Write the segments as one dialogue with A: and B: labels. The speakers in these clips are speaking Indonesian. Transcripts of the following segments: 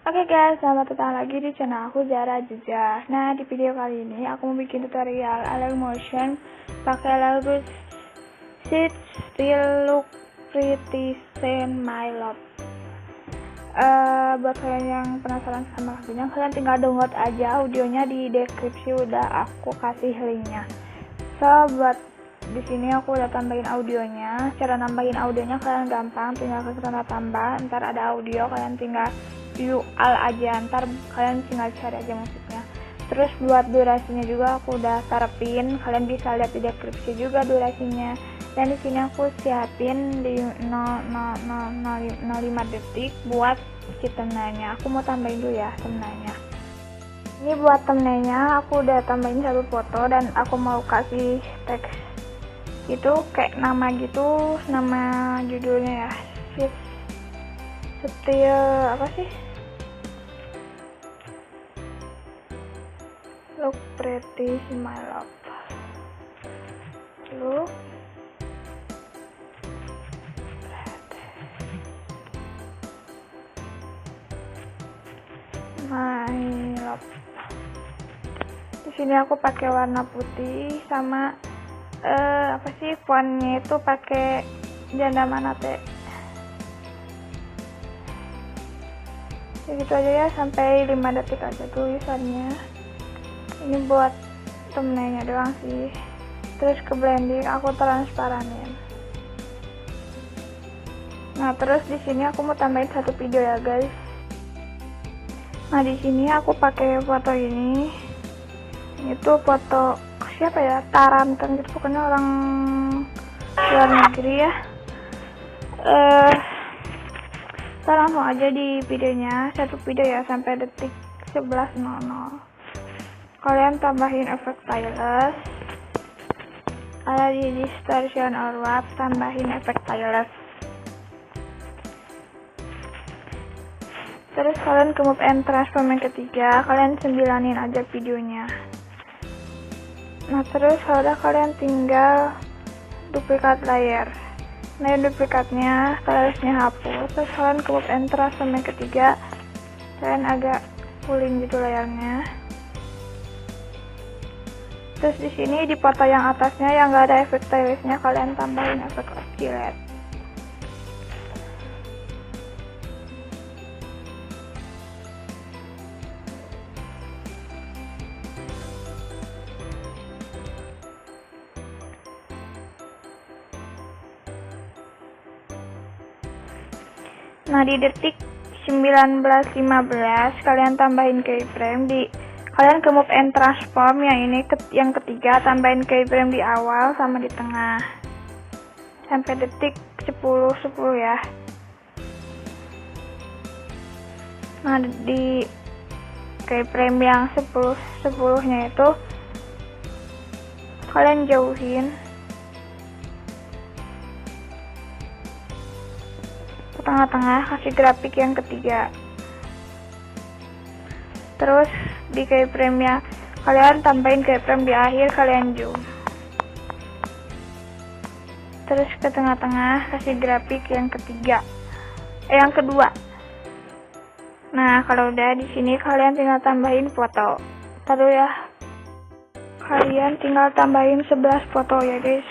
A: Oke guys, selamat datang lagi di channel aku Zara Jejah. Nah, di video kali ini aku mau bikin tutorial alert motion pakai lagu Sit Still Look Pretty Shine My Love. Buat kalian yang penasaran sama lagunya, kalian tinggal download aja audionya, di deskripsi udah aku kasih linknya. So, buat di sini aku udah tambahin audionya. Cara nambahin audionya kalian gampang, tinggal ke tanda tambah, ntar ada audio, kalian tinggal view all aja, ntar kalian tinggal cari aja musiknya. Terus buat durasinya juga aku udah terapin, kalian bisa lihat di deskripsi juga durasinya. Dan di sini aku siapin di 0,05 detik buat si thumbnailnya. Aku mau tambahin dulu ya thumbnailnya. Ini buat thumbnailnya aku udah tambahin satu foto dan aku mau kasih teks itu kayak nama gitu, nama judulnya ya. Still apa sih? Look Pretty My Love. Look My Love. Di sini aku pakai warna putih sama apa sih, fontnya itu pakai janda mana teh. Ya gitu aja ya, sampai 5 detik aja tulisannya. Ini buat thumbnailnya doang sih. Terus ke blending aku transparanin. Nah, terus di sini aku mau tambahin satu video ya guys. Nah, di sini aku pakai foto ini. Itu foto siapa ya? Taranten gitu, pokoknya orang luar negeri ya. Kita langsung aja di videonya, satu video ya sampai detik 11.00. Kalian tambahin efek stylus, ada di distortion or warp, tambahin efek stylus. Terus kalian ke move and transform yang ketiga, kalian 9-in aja videonya. Nah, terus udah kalian tinggal duplikat layer. Nah, duplikatnya harusnya hapus. Terus kalian ke move and transform yang ketiga, kalian agak pulling gitu layarnya. Terus di sini di foto yang atasnya yang nggak ada efek stylusnya, kalian tambahin efek oscillate. Nah, di detik 19.15 kalian tambahin keyframe di, kalian ke move and transform yang ini yang ketiga, tambahin keyframe di awal sama di tengah sampai detik 10.10 ya. Nah, di keyframe yang 10.10-nya itu kalian jauhin ke tengah-tengah, kasih grafik yang ketiga. Terus di keyframe nya kalian tambahin keyframe di akhir, kalian zoom. Terus ke tengah-tengah kasih grafik yang ketiga, yang kedua. Nah, kalau udah di sini kalian tinggal tambahin foto. Taruh ya. Kalian tinggal tambahin 11 foto ya guys.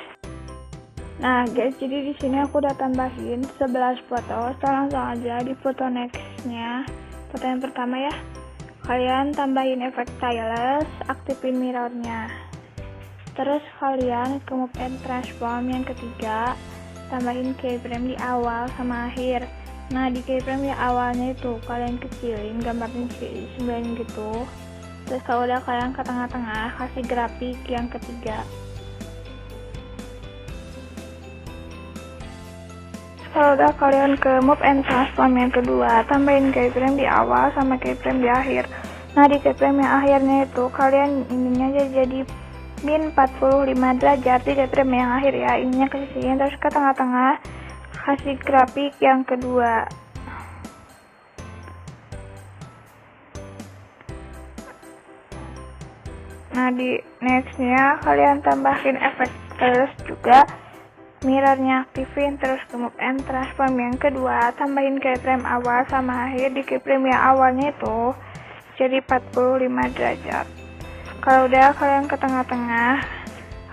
A: Nah guys, jadi di sini aku udah tambahin 11 foto. Sekarang langsung aja di foto nextnya, foto yang pertama ya. Kalian tambahin efek stylus, aktifin mirrornya. Terus kalian ke move and transform yang ketiga, tambahin keyframe di awal sama akhir. Nah, di keyframe yang awalnya itu kalian kecilin gambarnya, sembilan gitu. Terus kalau udah kalian ke tengah-tengah kasih grafik yang ketiga. Kalau udah kalian ke move and transform yang kedua, tambahin keyframe di awal sama keyframe di akhir. Nah, di keyframe yang akhirnya itu kalian ininya aja jadi min 45 derajat di keyframe yang akhir ya, ininya ke sini. Terus ke tengah-tengah kasih grafik yang kedua. Nah, di nextnya kalian tambahin efek stylus juga mirrornya aktifin, terus ke move and transform yang kedua, tambahin keyframe awal sama akhir. Di keyframe yang awalnya itu jadi 45 derajat. Kalau udah, kalian ke tengah-tengah,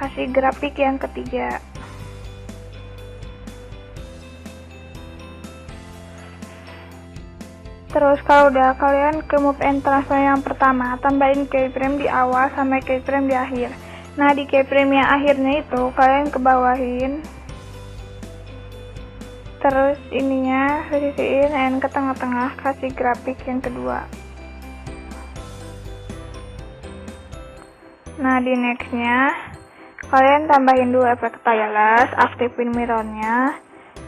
A: kasih grafik yang ketiga. Terus kalau udah, kalian ke move and transform yang pertama, tambahin keyframe di awal sama keyframe di akhir. Nah, di keyframe yang akhirnya itu kalian ke bawahin, terus ininya sisiin, dan ke tengah-tengah kasih grafik yang kedua. Nah, di nextnya kalian tambahin dua efek stylus, aktifin mirrornya,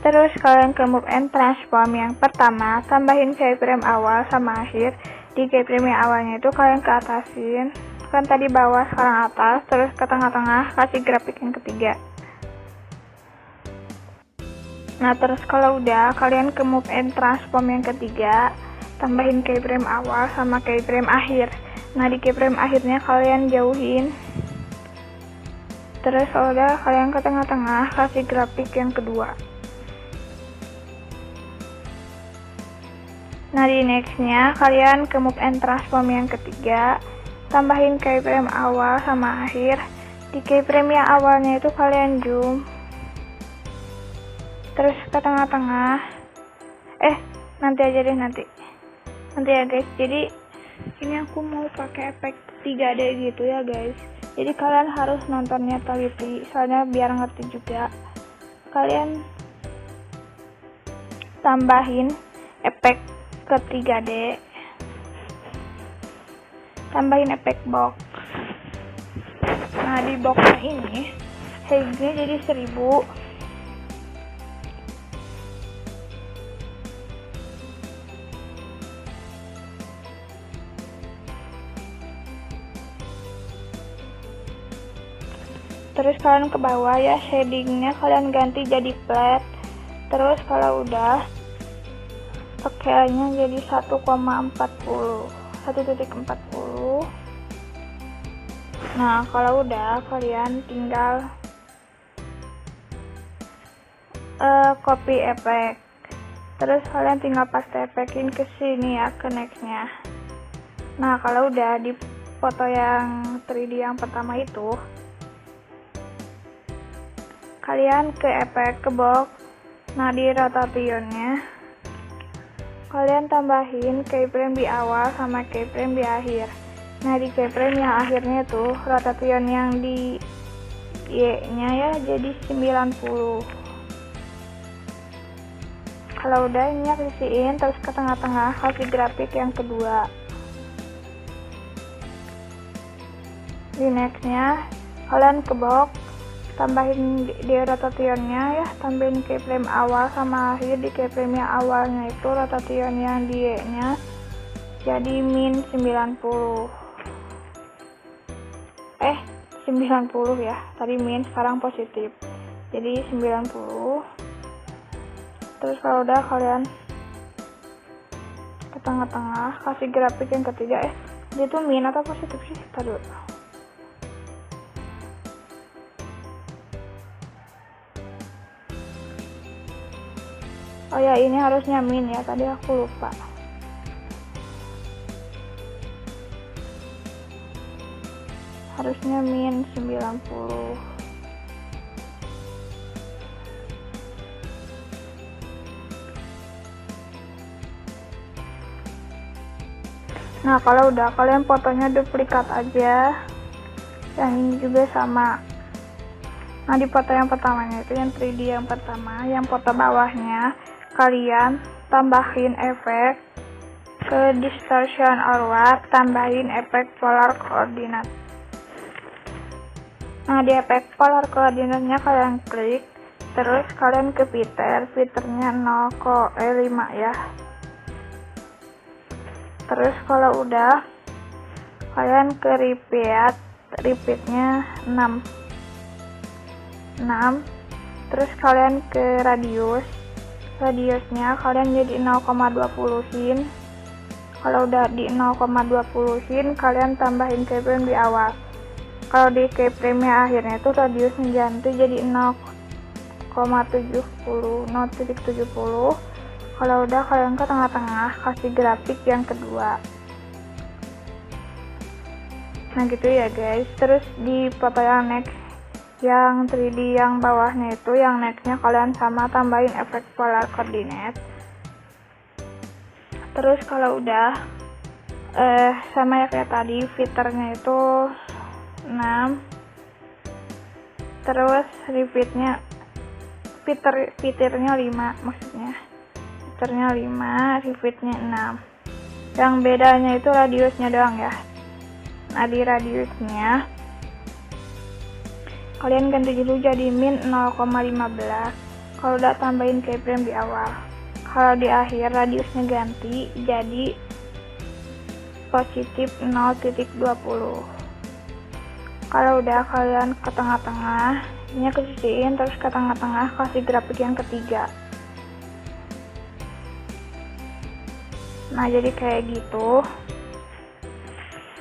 A: terus kalian ke move and transform yang pertama, tambahin keyframe awal sama akhir. Di keyframe yang awalnya itu kalian ke atasin, kan tadi bawah sekarang atas, terus ke tengah-tengah kasih grafik yang ketiga. Nah, terus kalau udah, kalian ke move and transform yang ketiga, tambahin keyframe awal sama keyframe akhir. Nah, di keyframe akhirnya kalian jauhin, terus kalau udah, kalian ke tengah-tengah kasih grafik yang kedua. Nah, di nextnya kalian ke move and transform yang ketiga, tambahin keyframe awal sama akhir. Di keyframe yang awalnya itu kalian zoom, terus ke tengah-tengah. Nanti aja deh, nanti ya guys. Jadi ini aku mau pakai efek 3D gitu ya guys, jadi kalian harus nontonnya teliti, soalnya biar ngerti juga. Kalian tambahin efek ke 3D, tambahin efek box. Nah, di boxnya ini height-nya jadi 1000. Terus kalian ke bawah ya, shadingnya kalian ganti jadi flat. Terus kalau udah, scale-nya jadi 1,40. Nah, kalau udah, kalian tinggal copy efek. Terus kalian tinggal paste efekin ke sini ya, ke nextnya. Nah, kalau udah, di foto yang 3D yang pertama itu, kalian ke efek, ke box. Nah, di rotationnya kalian tambahin keyframe di awal sama keyframe di akhir. Nah, di keyframe yang akhirnya tuh rotation yang di Y nya ya jadi 90. Kalau udah, ini sisiin, terus ke tengah-tengah kasih grafik yang kedua. Di nextnya kalian ke box, tambahin di rotationnya ya, tambahin keyframe awal sama akhir. Di keyframe yang awalnya itu rotation yang di Y nya jadi min 90. 90 ya, tadi min, sekarang positif, jadi 90. Terus kalau udah, kalian ke tengah-tengah kasih grafik yang ketiga. Dia tuh min atau positif sih? Tadi oh ya, ini harusnya min ya, tadi aku lupa. Harusnya min 90. Nah, kalau udah, kalian fotonya duplikat aja. Yang ini juga sama. Nah, di foto yang pertamanya itu, yang 3D yang pertama, yang foto bawahnya kalian tambahin efek ke distortion or warp, tambahin efek polar coordinate. Nah, di efek polar coordinate-nya kalian klik, terus kalian ke filternya 0,5 ya. Terus kalau udah, kalian ke repeatnya 6. Terus kalian ke radiusnya kalian jadi 0,20 sin. Kalau udah di 0,20 sin, kalian tambahin keyframe di awal. Kalau di keyframe akhirnya itu radiusnya ganti jadi 0,5 0,70. Kalau udah, kalian ke tengah-tengah kasih grafik yang kedua. Nah gitu ya guys. Terus di foto yang next, yang 3D yang bawahnya itu, yang nextnya kalian sama tambahin efek polar coordinate. Terus kalau udah sama ya kayak tadi, filternya itu 6, terus repeatnya fiturnya 5, maksudnya fiturnya 5, repeatnya 6. Yang bedanya itu radiusnya doang ya. Nah di radiusnya kalian ganti dulu jadi min 0,15. kalau udah tambahin keyframe di awal. Kalau di akhir radiusnya ganti jadi positif 0,20. Kalau udah, kalian ke tengah-tengah, ini kesisiin, terus ke tengah-tengah kasih grafik yang ketiga. Nah jadi kayak gitu.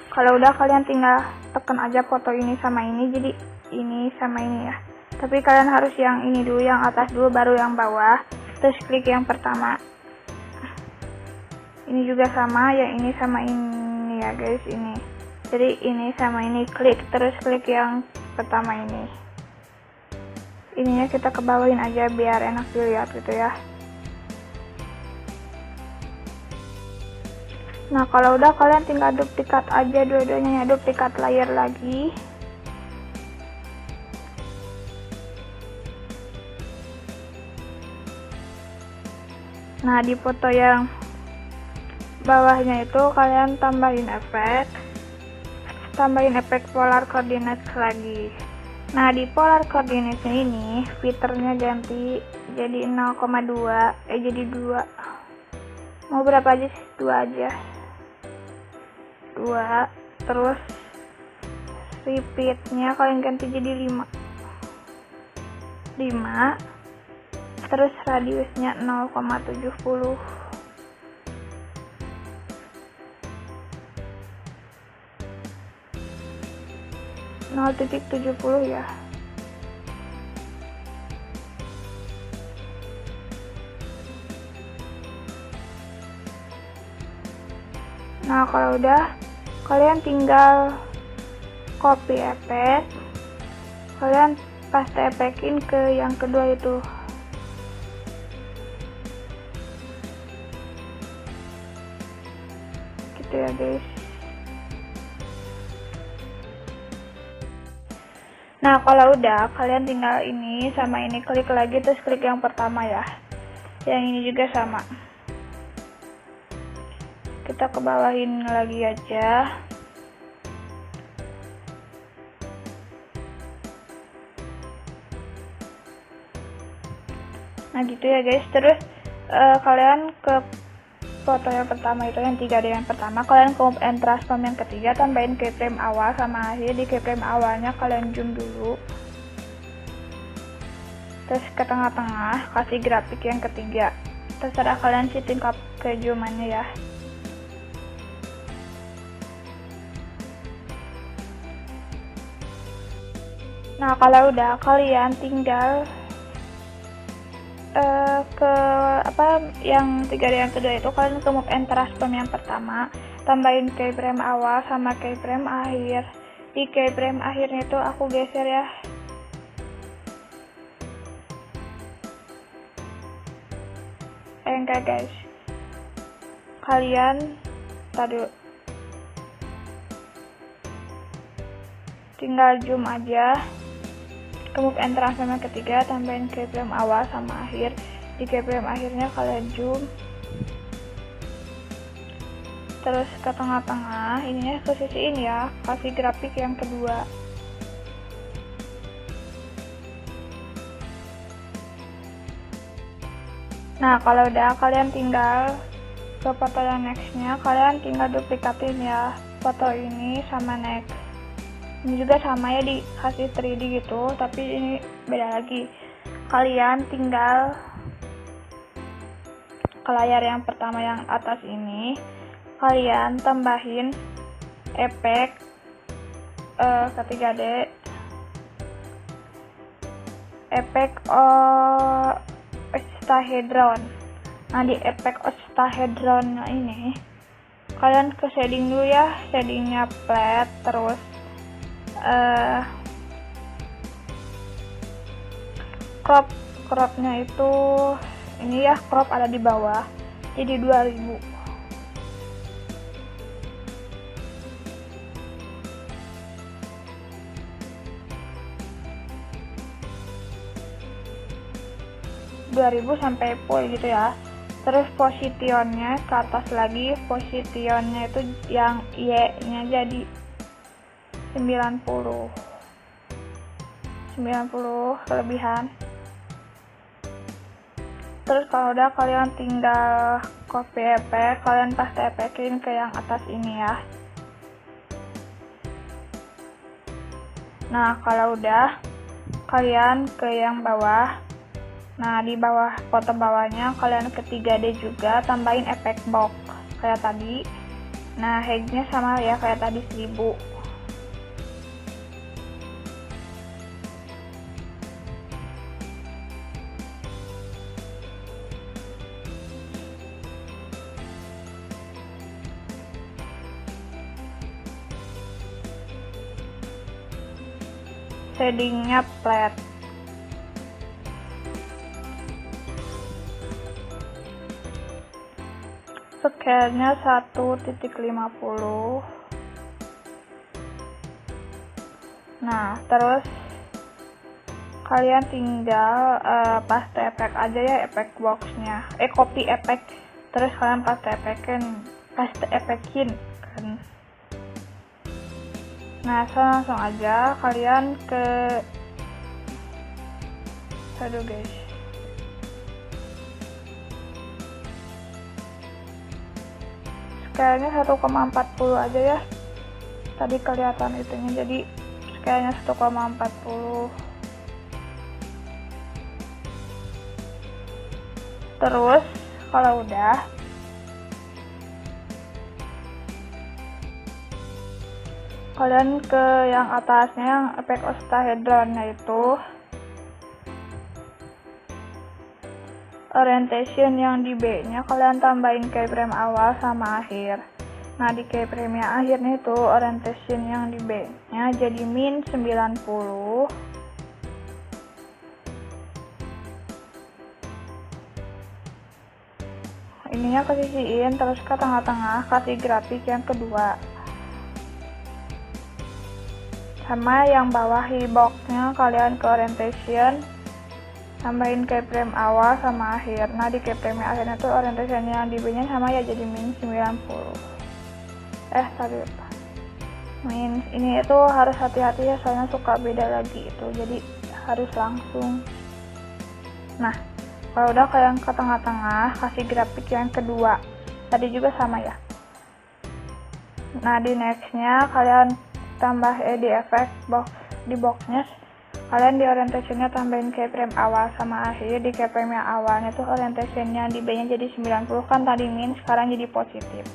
A: Kalau udah, kalian tinggal tekan aja foto ini sama ini, jadi ini sama ini ya. Tapi kalian harus yang ini dulu, yang atas dulu, baru yang bawah, terus klik yang pertama. Ini juga sama, yang ini sama ini ya guys, ini. Jadi ini sama ini, klik, terus klik yang pertama ini. Ininya kita kebawain aja biar enak dilihat gitu ya. Nah kalau udah, kalian tinggal duplikat aja dua-duanya, duplikat layer lagi. Nah di foto yang bawahnya itu kalian tambahin efek polar coordinate lagi. Nah di polar coordinate ini filternya ganti jadi 0,2, jadi 2. Mau berapa aja sih? 2 aja. 2. Terus repeatnya kalian ganti jadi 5. Terus radiusnya 0,70. ya. Nah kalau udah, kalian tinggal copy efek, kalian paste efekin ke yang kedua itu. Gitu ya guys. Nah kalau udah, kalian tinggal ini sama ini, klik lagi, terus klik yang pertama ya. Yang ini juga sama. Kita kebawahin lagi aja. Nah gitu ya guys. Terus kalian ke foto yang pertama itu, yang 3D yang pertama, kalian ke move and transform yang ketiga, tambahin keyframe awal sama akhir. Di keyframe awalnya kalian zoom dulu, terus ke tengah-tengah kasih grafik yang ketiga. Terserah kalian sih tingkat ke-zoomannya ya. Nah kalau udah, kalian tinggal ke yang 3D yang kedua itu, kalian ke move and transform yang pertama, tambahin keyframe awal sama keyframe akhir. Di keyframe akhirnya itu aku geser ya. Enggak guys, kalian tadi tinggal zoom aja ke move and transform yang ketiga, tambahin keyframe awal sama akhir. Di keyframe akhirnya kalian zoom, terus ke tengah-tengah, ininya posisiin ya, kasih grafik yang kedua. Nah kalau udah, kalian tinggal ke foto yang nextnya, kalian tinggal duplikatin ya foto ini sama next. Ini juga sama ya, dikasih 3D gitu, tapi ini beda lagi. Kalian tinggal ke layar yang pertama yang atas ini, kalian tambahin efek ke 3D, efek octahedron. Nah, di efek octahedron ini kalian ke shading dulu ya, shadingnya flat, terus cropnya itu ini ya, crop ada di bawah jadi 2000. Sampai full gitu ya. Terus positionnya ke atas lagi, positionnya itu yang Y nya jadi 90 kelebihan. Terus kalau udah, kalian tinggal copy efek, kalian paste efekin ke yang atas ini ya. Nah, kalau udah, kalian ke yang bawah. Nah, di bawah foto bawahnya kalian ke 3D juga, tambahin efek box kayak tadi. Nah, height-nya sama ya kayak tadi 1000. Shadingnya flat. Scale-nya 1.50. Nah, terus kalian tinggal paste efek aja ya, efek boxnya, copy efek, terus kalian paste efekin kan. Nah, langsung aja kalian ke guys, scale-nya 1,40 aja ya, tadi kelihatan itunya, jadi scale-nya 1,40. Terus kalau udah, kalian ke yang atasnya, yang efek octahedronnya itu orientation yang di B nya kalian tambahin keyframe awal sama akhir. Nah, di keyframe yang akhirnya itu orientation yang di B nya jadi min 90. Ininya kesisiin, terus ke tengah-tengah kasih grafik yang kedua. Sama yang bawah di boxnya kalian ke orientation, tambahin keyframe awal sama akhir. Nah, di keyframe akhirnya tuh orientation yang di B nya sama ya, jadi min 90. Tadi min ini itu harus hati-hati ya, soalnya suka beda lagi itu, jadi harus langsung. Nah, kalau udah, kalian ke tengah-tengah kasih grafik yang kedua, tadi juga sama ya. Nah, di nextnya kalian tambah di efek box, di boxnya kalian di orientationnya tambahin keyframe awal sama akhir. Di keyframe yang awalnya tuh orientationnya di B nya jadi 90 kan, tadi min, sekarang jadi positif.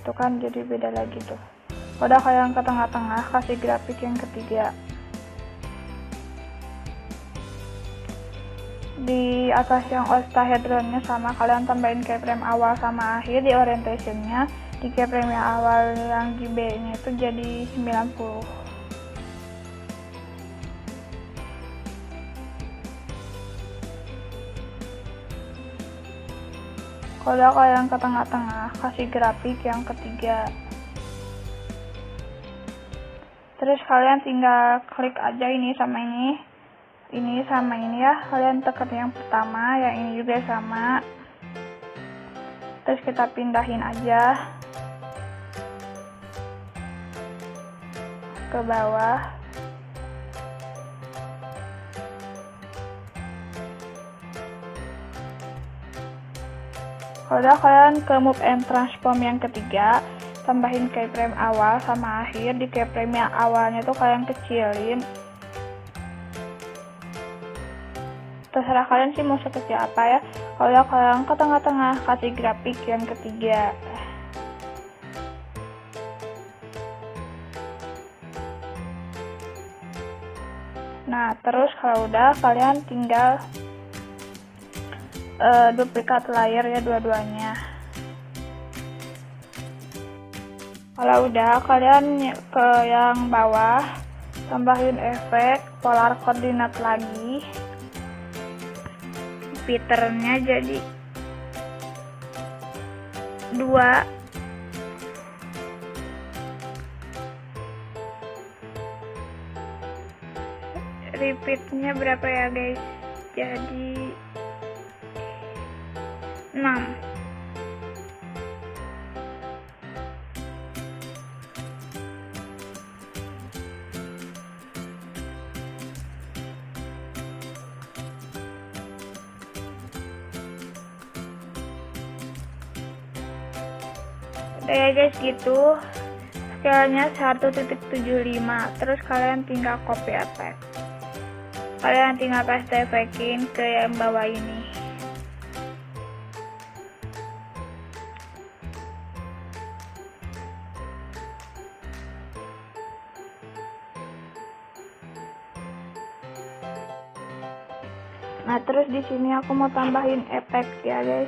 A: Tuh kan jadi beda lagi tuh. Udah, kalian ke tengah-tengah kasih grafik yang ketiga. Di atas yang octahedronnya sama, kalian tambahin keyframe awal sama akhir di orientationnya. Di keyframe yang awal yang di B nya itu jadi 90. Kalau kalian ke tengah-tengah kasih grafik yang ketiga. Terus kalian tinggal klik aja ini sama ini ya, kalian tekan yang pertama, yang ini juga sama, terus kita pindahin aja ke bawah. Udah, kalian ke move and transform yang ketiga, tambahin keyframe awal sama akhir. Di keyframe yang awalnya tuh kalian kecilin, terserah kalian sih mau sekecil apa ya. Kalau kalian ke tengah-tengah kasih grafik yang ketiga. terus kalau udah kalian tinggal duplikat layer ya dua-duanya. Kalau udah kalian ke yang bawah tambahin efek polar koordinat lagi, patternnya jadi 2. Repeatnya berapa ya guys, jadi 6. Udah ya guys, gitu scale-nya 1.75. terus kalian tinggal copy efek, kalian tinggal paste efekin ke yang bawah ini. Nah, terus di sini aku mau tambahin efek ya guys.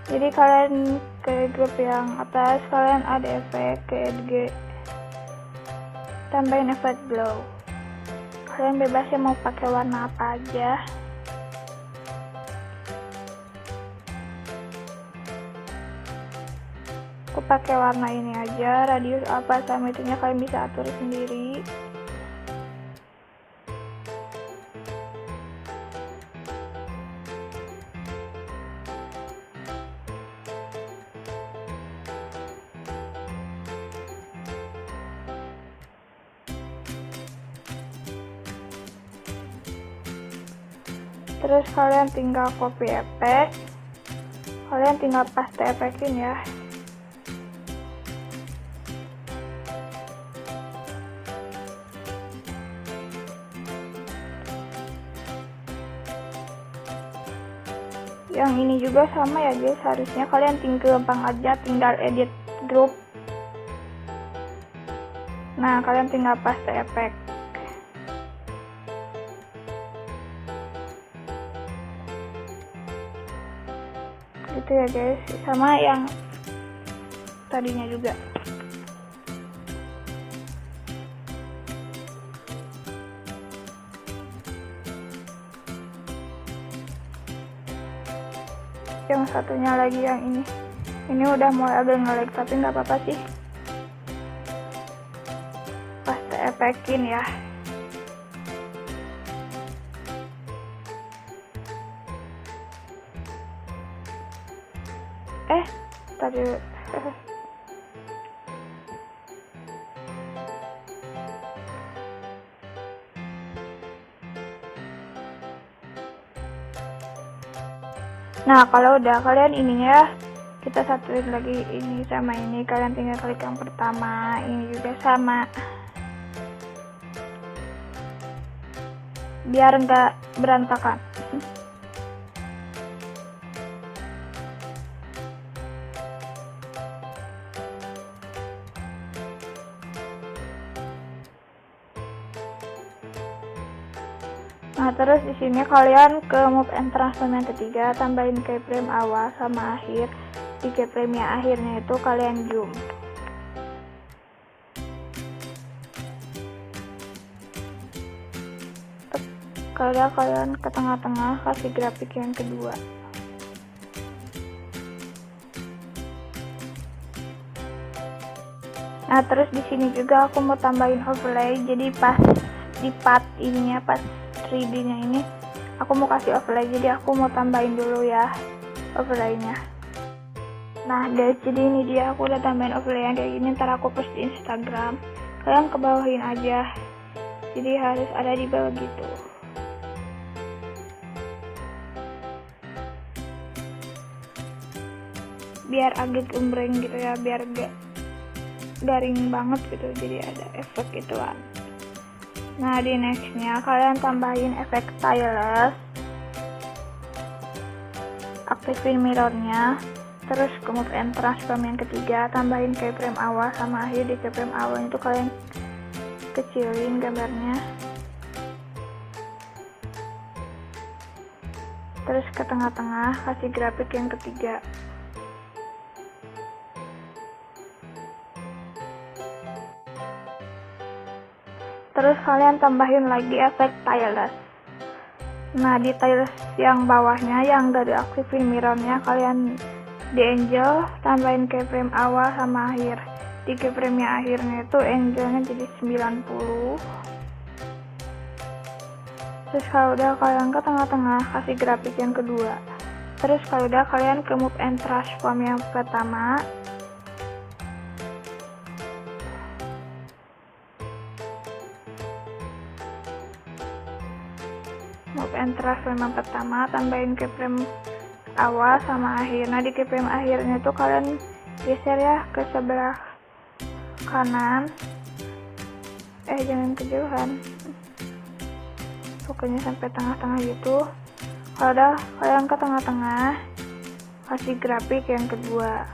A: Jadi kalian ke grup yang atas, kalian ada efek ke edge, tambahin efek glow. Kalian bebas ya mau pakai warna apa aja. Aku pakai warna ini aja, radius apa sama itunya kalian bisa atur sendiri. Terus kalian tinggal copy efek, kalian tinggal paste efekin ya. Yang ini juga sama ya guys, harusnya kalian tinggal gampang aja, tinggal edit group. Nah, kalian tinggal paste efek. Gitu ya guys, sama yang tadinya juga. Yang satunya lagi yang ini udah mulai agak nge-lag, tapi nggak apa-apa sih, paste efekin ya. Tadi nah, kalau udah kalian ininya, kita satuin lagi ini sama ini, kalian tinggal klik yang pertama, ini juga sama, biar nggak berantakan. Nah, terus di sini kalian ke move and transform yang ketiga, tambahin keyframe awal sama akhir. Di keyframe yang akhirnya itu kalian zoom. Kalau kalian ke tengah-tengah, kasih grafik yang kedua. Nah, terus di sini juga aku mau tambahin overlay, jadi pas di part ininya, pas 3D-nya ini aku mau kasih overlay, jadi aku mau tambahin dulu ya overlay-nya. Nah guys, jadi ini dia, aku udah tambahin overlay yang kayak gini, ntar aku post di Instagram, kalian kebawahin aja, jadi harus ada di bawah gitu. Biar agak gembreng gitu ya, biar gak garing banget gitu, jadi ada efek gituan. Nah, di nextnya kalian tambahin efek stylus, aktifin mirrornya, terus ke move and transform yang ketiga, tambahin keyframe awal sama akhir. Di keyframe awal itu kalian kecilin gambarnya. Terus ke tengah-tengah kasih grafik yang ketiga. Terus kalian tambahin lagi efek tiles. Nah, di tiles yang bawahnya yang dari aktifin mirrornya, kalian di angel tambahin keyframe awal sama akhir. Di keyframe yang akhirnya itu angelnya jadi 90. Terus kalau udah kalian ke tengah-tengah kasih grafik yang kedua. Terus kalau udah kalian ke move and transform yang pertama. Move and transform yang pertama, tambahin keyframe awal sama akhir. Nah, di keyframe akhirnya tuh kalian geser ya ke sebelah kanan. Jangan kejauhan. Pokoknya sampai tengah-tengah gitu. Kalau udah kalian ke tengah-tengah kasih grafik yang kedua.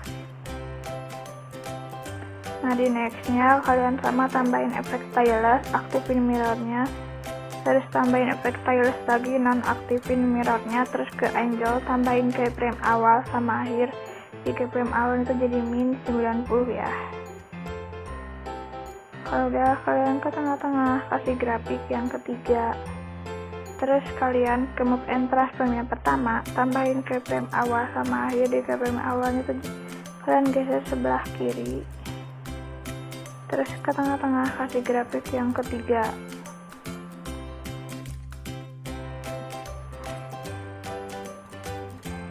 A: Nah, di nextnya kalian sama tambahin efek tiles, aktifin mirrornya. Terus tambahin efek tiles lagi, non aktifin mirrornya. Terus ke angel tambahin keyframe awal sama akhir. Di keyframe awal itu jadi min 90 ya. Kalau udah kalian ke tengah-tengah kasih grafik yang ketiga. Terus kalian ke move and transform yang pertama, tambahin keyframe awal sama akhir. Di keyframe awalnya itu kalian geser sebelah kiri. Terus ke tengah-tengah kasih grafik yang ketiga.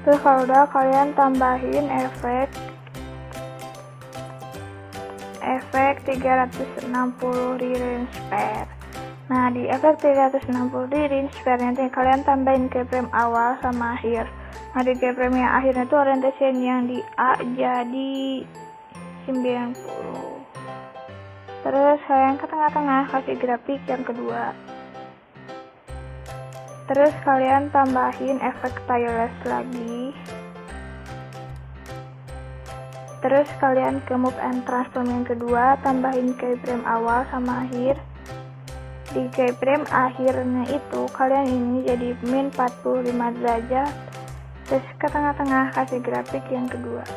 A: Terus kalau udah kalian tambahin efek 360 di range pair. Nah, di efek 360 di range pair nanti kalian tambahin keyframe awal sama akhir. Nah, di keyframe yang akhirnya itu orientation yang di A jadi 90. Terus kalian ke tengah-tengah kasih grafik yang kedua. Terus kalian tambahin efek tiles lagi. Terus kalian ke move and transform yang kedua, tambahin keyframe awal sama akhir. Di keyframe akhirnya itu kalian ini jadi min 45 derajat. Terus ke tengah-tengah kasih grafik yang kedua.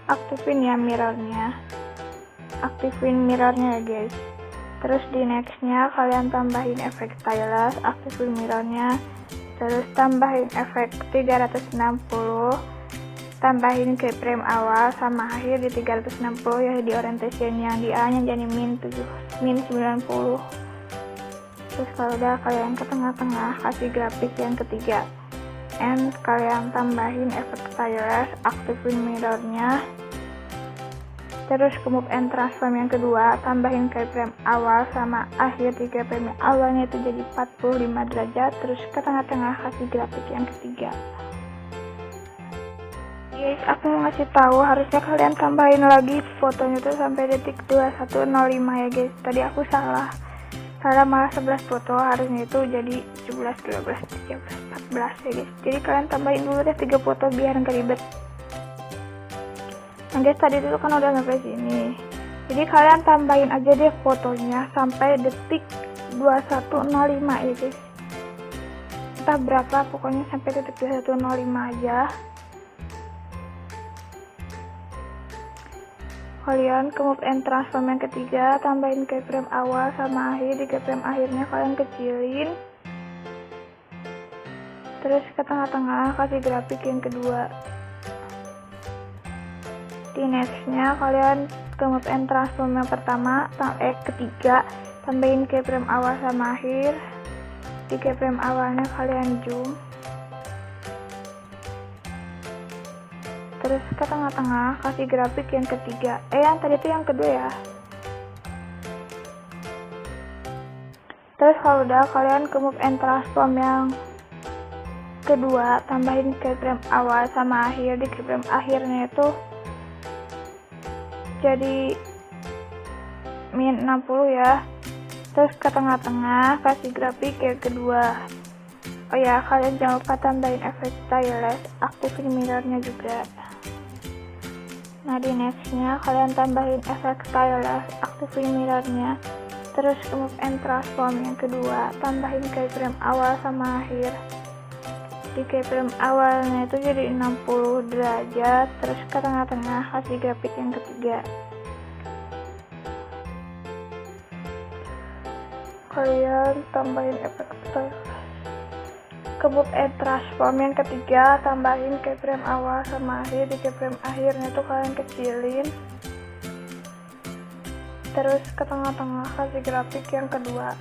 A: Aktifin ya mirrornya, aktifin mirrornya ya guys. Terus di nextnya kalian tambahin efek tiles, aktifin mirrornya. Terus tambahin efek 360, tambahin keyframe awal sama akhir di 360 ya. Di orientation yang di A nya jadi min 90. Terus kalau udah kalian ke tengah-tengah kasih grafik yang ketiga. And kalian tambahin efek tiles, aktifin mirrornya. Terus ke move and transform yang kedua, tambahin keyframe awal sama akhir. Di keyframe awalnya itu jadi 45 derajat. Terus ke tengah-tengah kasih grafik yang ketiga. Guys, aku mau ngasih tahu harusnya kalian tambahin lagi fotonya tuh sampai detik 21.05 ya guys. Tadi aku salah malah 11 foto, harusnya itu jadi 17, 12, 13, 14 ya guys. Jadi kalian tambahin dulu deh 3 foto biar nggak ribet. Nah guys, tadi dulu kan udah sampai sini. Jadi kalian tambahin aja deh fotonya sampai detik 21.05 ya guys. Entah berapa, pokoknya sampai detik 21.05 aja. Kalian ke move and transform yang ketiga, tambahin keyframe awal sama akhir. Di keyframe akhirnya kalian kecilin. Terus ke tengah-tengah kasih grafik yang kedua. Di nextnya kalian ke move and transform yang pertama, ketiga, tambahin keyframe awal sama akhir. Di keyframe awalnya kalian zoom. Terus ke tengah-tengah kasih grafik yang ketiga. Yang tadi itu yang kedua ya. Terus kalau udah kalian ke move and transform yang kedua, tambahin keyframe awal sama akhir. Di keyframe akhirnya itu jadi min 60 ya. Terus ke tengah-tengah kasih grafik yang kedua. Oh ya, kalian jangan lupa tambahin efek stylus, aktifin mirrornya juga. Nah di nextnya kalian tambahin efek stylus, aktifin mirrornya. Terus ke move and transform yang kedua, tambahin keyframe awal sama akhir. Di keyframe awalnya itu jadi 60 derajat, terus ke tengah-tengah kasih grafik yang ketiga. Kalian tambahin efek stylus. Ke move and transform yang ketiga, tambahin keyframe awal sama akhir. Di keyframe akhirnya tuh kalian kecilin, terus ke tengah-tengah kasih grafik yang kedua.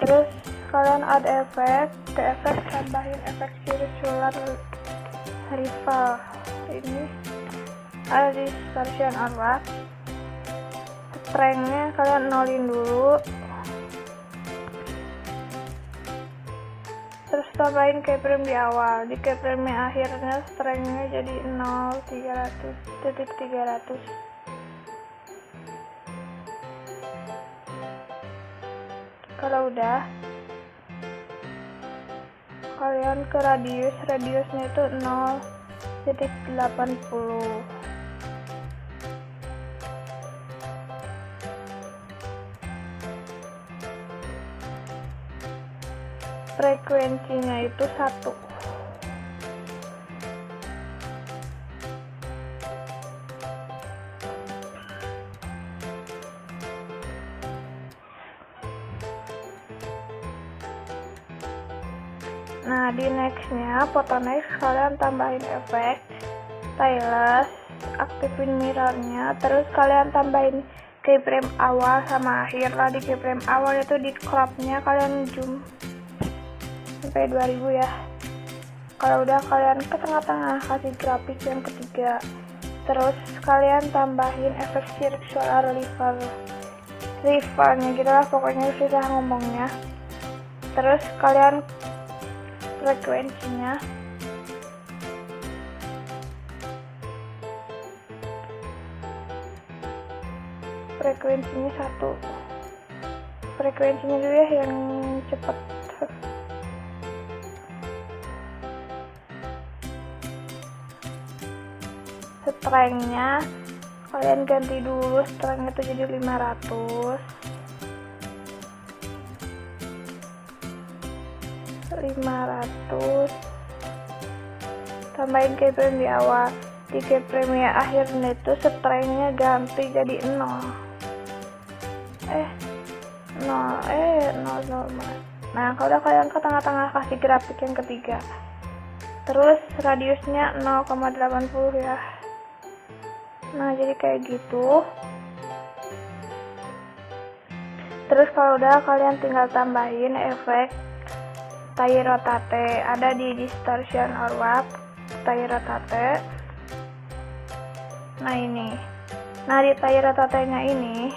A: Terus kalian add efek, ke efek tambahin efek circular rival. Ini ada di distortion artwork. Strength-nya kalian nolin dulu, terus tambahin keyframe di awal. Di keyframe akhirnya strength-nya jadi 0,300. Kalau udah, kalian ke radiusnya itu 0,80. Frekuensinya itu 1. Nah di nextnya, foto next kalian tambahin efek stylus, aktifin mirrornya, terus kalian tambahin keyframe awal sama akhir. Lah di keyframe awal itu di crop-nya kalian zoom sampai 2000 ya. Kalau udah, kalian ke tengah-tengah kasih grafik yang ketiga. Terus kalian tambahin efek circular rivalnya gitu lah, pokoknya susah ngomongnya. Terus kalian frekuensinya satu. Frekuensinya dulu ya yang cepet. Strength-nya kalian ganti dulu, strength itu jadi 500. Tambahin keyframe di awal. Di keyframe yang akhirnya itu strength-nya ganti jadi 0. Nah kalau udah, kalian ke tengah-tengah kasih grafik yang ketiga. Terus radiusnya 0,80 ya. Nah jadi kayak gitu. Terus kalau udah, kalian tinggal tambahin efek tie rotate, ada di distortion artwork, tie rotate. Nah ini, nah di tie rotate nya ini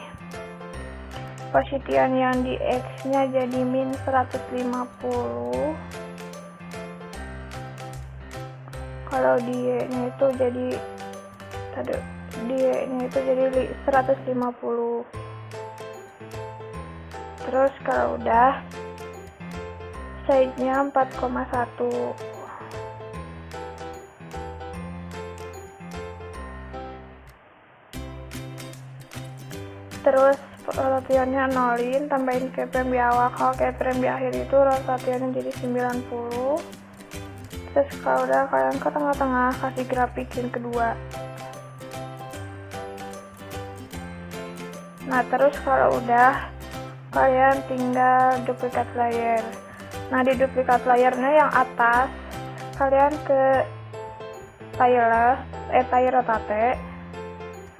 A: posisian yang di X nya jadi min 150, kalau di Y nya itu jadi di Y nya itu jadi 150. Terus kalau udah, size-nya 4,1. Terus rotationnya nolin, tambahin keyframe di awal. Kalau keyframe di akhir itu rotationnya jadi 90. Terus kalau udah, kalian ke tengah-tengah kasih grafik yang kedua. Nah terus kalau udah, kalian tinggal duplikat layer. Nah di duplikat layernya yang atas, kalian ke tie rotate.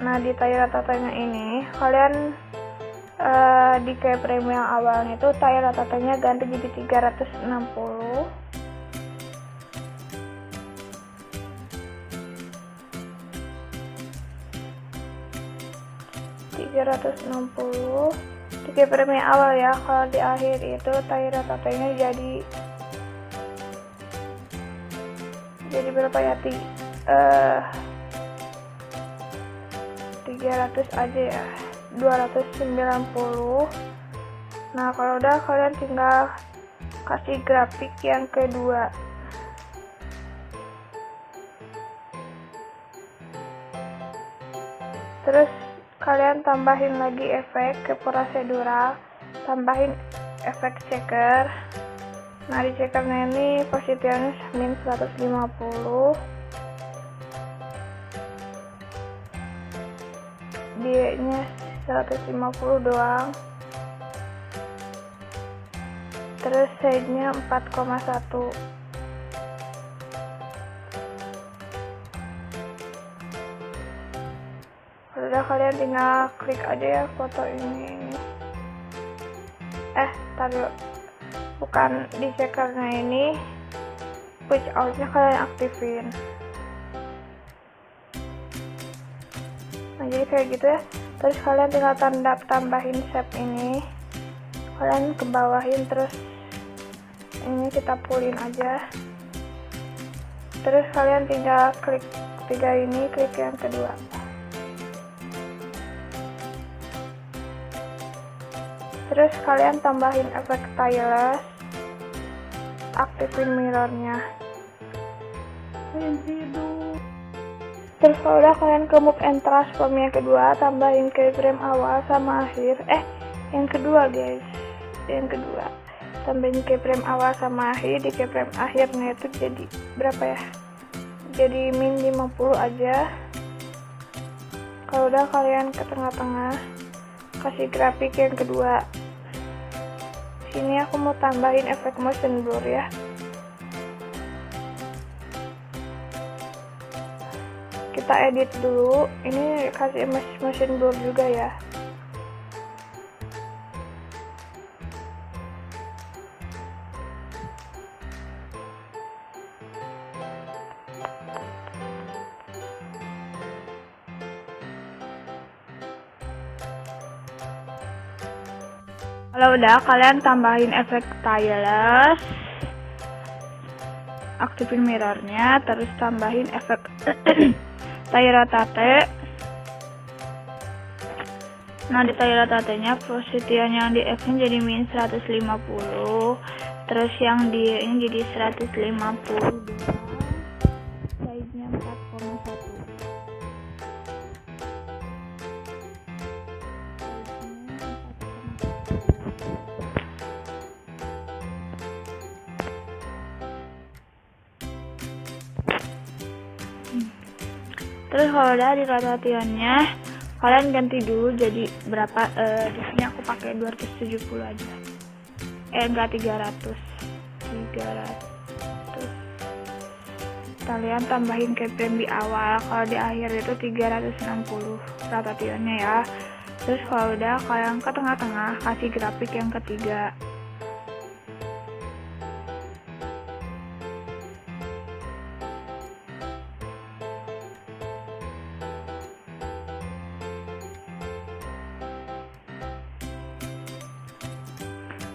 A: Nah di tie rotate nya ini, kalian di keyframe yang awalnya itu tie rotate nya ganti jadi 360. Di keyframe yang awal ya. Kalau di akhir itu tie rotate nya jadi berapa ya? 300 aja ya, 290. Nah kalau udah, kalian tinggal kasih grafik yang kedua. Terus kalian tambahin lagi efek ke prosedural, tambahin efek checker. Nah, di checkernya ini positiannya min 150, D-nya 150 doang. Terus size-nya 4,1. Udah, kalian tinggal klik aja ya foto ini. Taruh, bukan di checkernya ini, push out-nya kalian aktifin. Nah, jadi kayak gitu ya. Terus kalian tinggal tambahin shape ini, kalian ke bawahin, terus ini kita pulin aja. Terus kalian tinggal klik tiga ini, klik yang kedua. Terus kalian tambahin efek stylus, aktifin mirrornya. Terus kalau udah, kalian ke move and transform yang kedua, tambahin keyframe awal sama akhir. Yang kedua guys, yang kedua tambahin keyframe awal sama akhir. Di keyframe akhirnya itu jadi berapa ya? Jadi min 50 aja. Kalau udah, kalian ke tengah-tengah, kasih grafik yang kedua. Sini aku mau tambahin efek motion blur ya. Kita edit dulu, ini kasih motion blur juga ya. Kalau udah, kalian tambahin efek stylus, aktifin mirrornya, terus tambahin efek tail rotate. Nah, di tail rotate-nya positian yang di F nya jadi min 150, terus yang di ini jadi 150, size-nya 4,1. Terus kalau udah di rotationnya, kalian ganti dulu jadi berapa. Di sini aku pakai 270 aja. Enggak, 300. Kalian tambahin keyframe di awal, kalau di akhir itu 360 rotationnya ya. Terus kalau udah, kalian ke tengah-tengah, kasih grafik yang ketiga.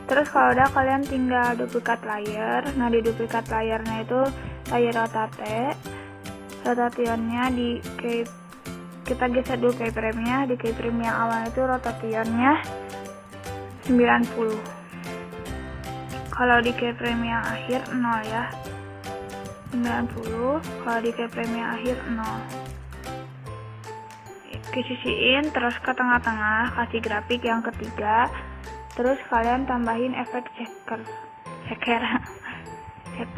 A: Terus kalau udah, kalian tinggal duplikat layer. Nah, di duplikat layernya itu layer rotate, rotationnya di kita geser dulu keyframe-nya. Di keyframe yang awal itu rotationnya 90. Kalau di keyframe yang akhir 0 ya, 90. Kalau di keyframe yang akhir 0. Sisiin, terus ke tengah-tengah, kasih grafik yang ketiga. Terus kalian tambahin efek checker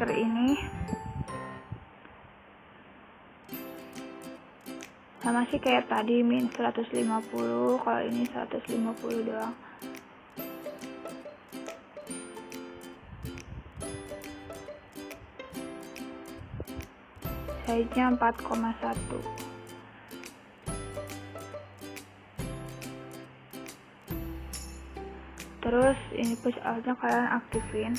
A: ini. Sama sih kayak tadi, min 150, kalau ini 150 doang. Size-nya 4,1. Terus ini push out-nya kalian aktifin.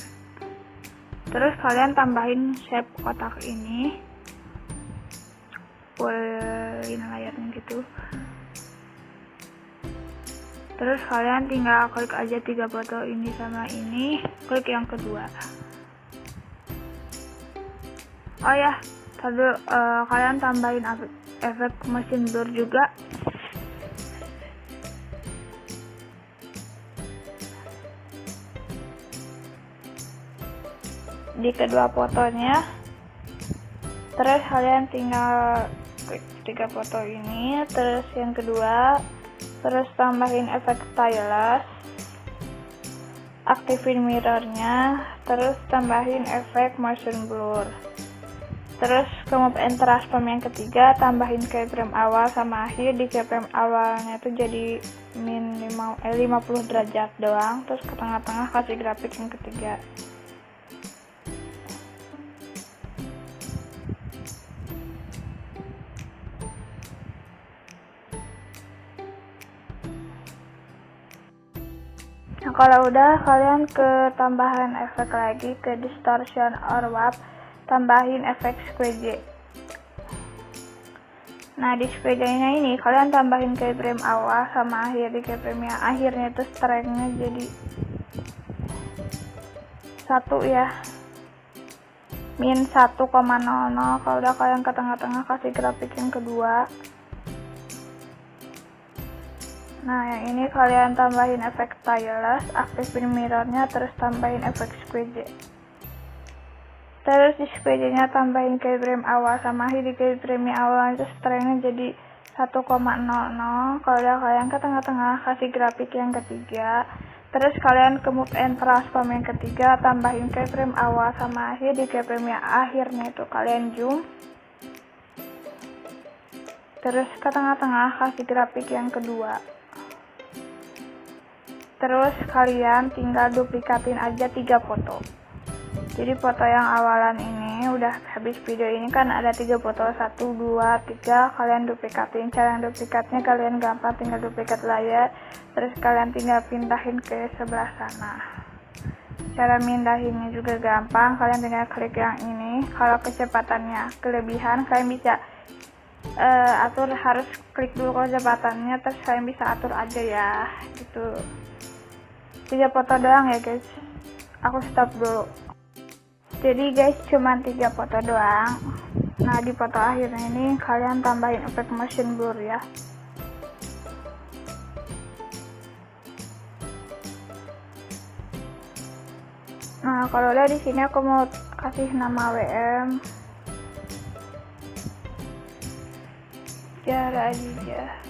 A: Terus kalian tambahin shape kotak ini, fullin layarnya gitu. Terus kalian tinggal klik aja 3 foto ini sama ini, klik yang kedua. Oh ya, tadi kalian tambahin efek motion blur juga. di kedua fotonya. Terus kalian tinggal klik 3 foto ini, terus yang kedua, terus tambahin efek stylus, aktifin mirrornya, terus tambahin efek motion blur. Terus ke move and transform yang ketiga, tambahin keyframe awal sama akhir. Di keyframe awalnya itu jadi min 50 derajat doang, terus ke tengah-tengah kasih grafik yang ketiga. Nah, kalau udah, kalian ke tambahan efek lagi, ke distortion or warp, tambahin efek squeeze. Nah, di squeeze-nya ini kalian tambahin keyframe awal sama akhir. Di keyframe yang akhirnya itu strength-nya jadi 1 ya, min 1,00. Kalau udah, kalian ke tengah-tengah kasih grafik yang kedua. Nah, yang ini kalian tambahin efek stylus, aktifin mirrornya, terus tambahin efek squeeze. Terus di squeeze-nya tambahin keyframe awal sama akhir. Di keyframe awal itu strength-nya jadi 1,00. Kalau udah, kalian ke tengah-tengah kasih grafik yang ketiga. Terus kalian ke move and transform yang ketiga, tambahin keyframe awal sama akhir. Di keyframe yang akhirnya itu kalian zoom. Terus ke tengah-tengah kasih grafik yang kedua. Terus kalian tinggal duplikatin aja 3 foto. Jadi foto yang awalan ini udah habis video ini kan ada 3 foto, 1, 2, 3. Kalian duplikatin. Cara yang duplikatnya kalian gampang, tinggal duplikat layar, terus kalian tinggal pindahin ke sebelah sana. Cara mindahinnya juga gampang, kalian tinggal klik yang ini. Kalau kecepatannya kelebihan, kalian bisa atur, harus klik dulu kecepatannya, terus kalian bisa atur aja ya gitu. 3 foto doang ya guys, aku stop dulu. Jadi guys, cuman 3 foto doang. Nah, di foto akhirnya ini kalian tambahin efek motion blur ya. Nah, kalau udah, di sini aku mau kasih nama WM Zahra Adijah.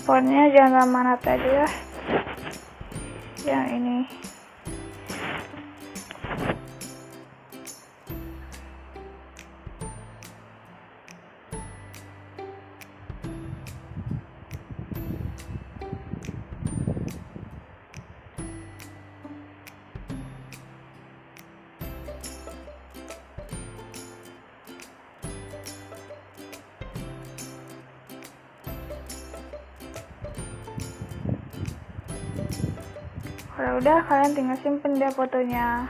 A: Fontnya jangan mana tadi ya, yang ini. Kalau udah, kalian tinggal simpen deh fotonya,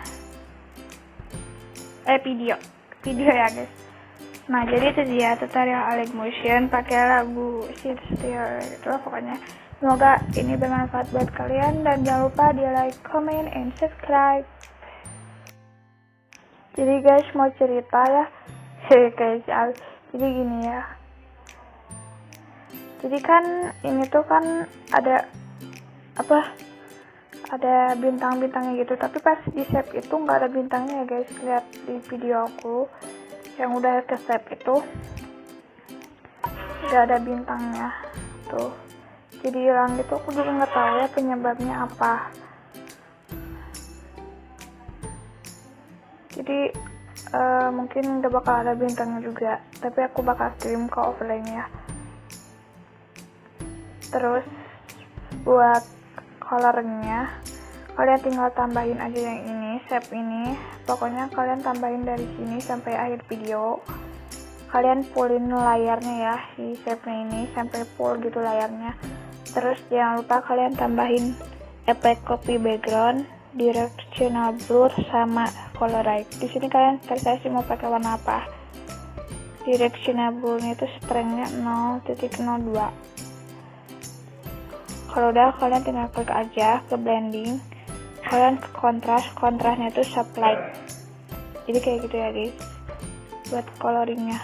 A: video ya guys. Nah, jadi itu dia tutorial Alec Motion pakai lagu Sit Still gitu lah pokoknya. Semoga ini bermanfaat buat kalian, dan jangan lupa di like, comment, and subscribe. Jadi guys, mau cerita ya, guys, jadi gini ya. Jadi kan ini tuh kan ada ada bintang-bintangnya gitu, tapi pas di save itu nggak ada bintangnya ya guys. Lihat di video aku yang udah ke save itu nggak ada bintangnya tuh, jadi hilang gitu. Aku juga nggak tahu ya penyebabnya apa. Jadi mungkin nggak bakal ada bintangnya juga, tapi aku bakal kirim ke offline ya. Terus buat colornya kalian tinggal tambahin aja yang ini, shape ini. Pokoknya kalian tambahin dari sini sampai akhir video. Kalian fullin layarnya ya, si shape-nya ini sampai full gitu layarnya. Terus jangan lupa kalian tambahin efek copy background, directional blur, sama colorize. Di sini kalian terserah sih mau pakai warna apa. Directional blur-nya itu strength-nya 0.02. Kalau udah, kalian tinggal klik aja ke blending, kalian ke kontrasnya itu soft light. Jadi kayak gitu ya guys, buat coloringnya.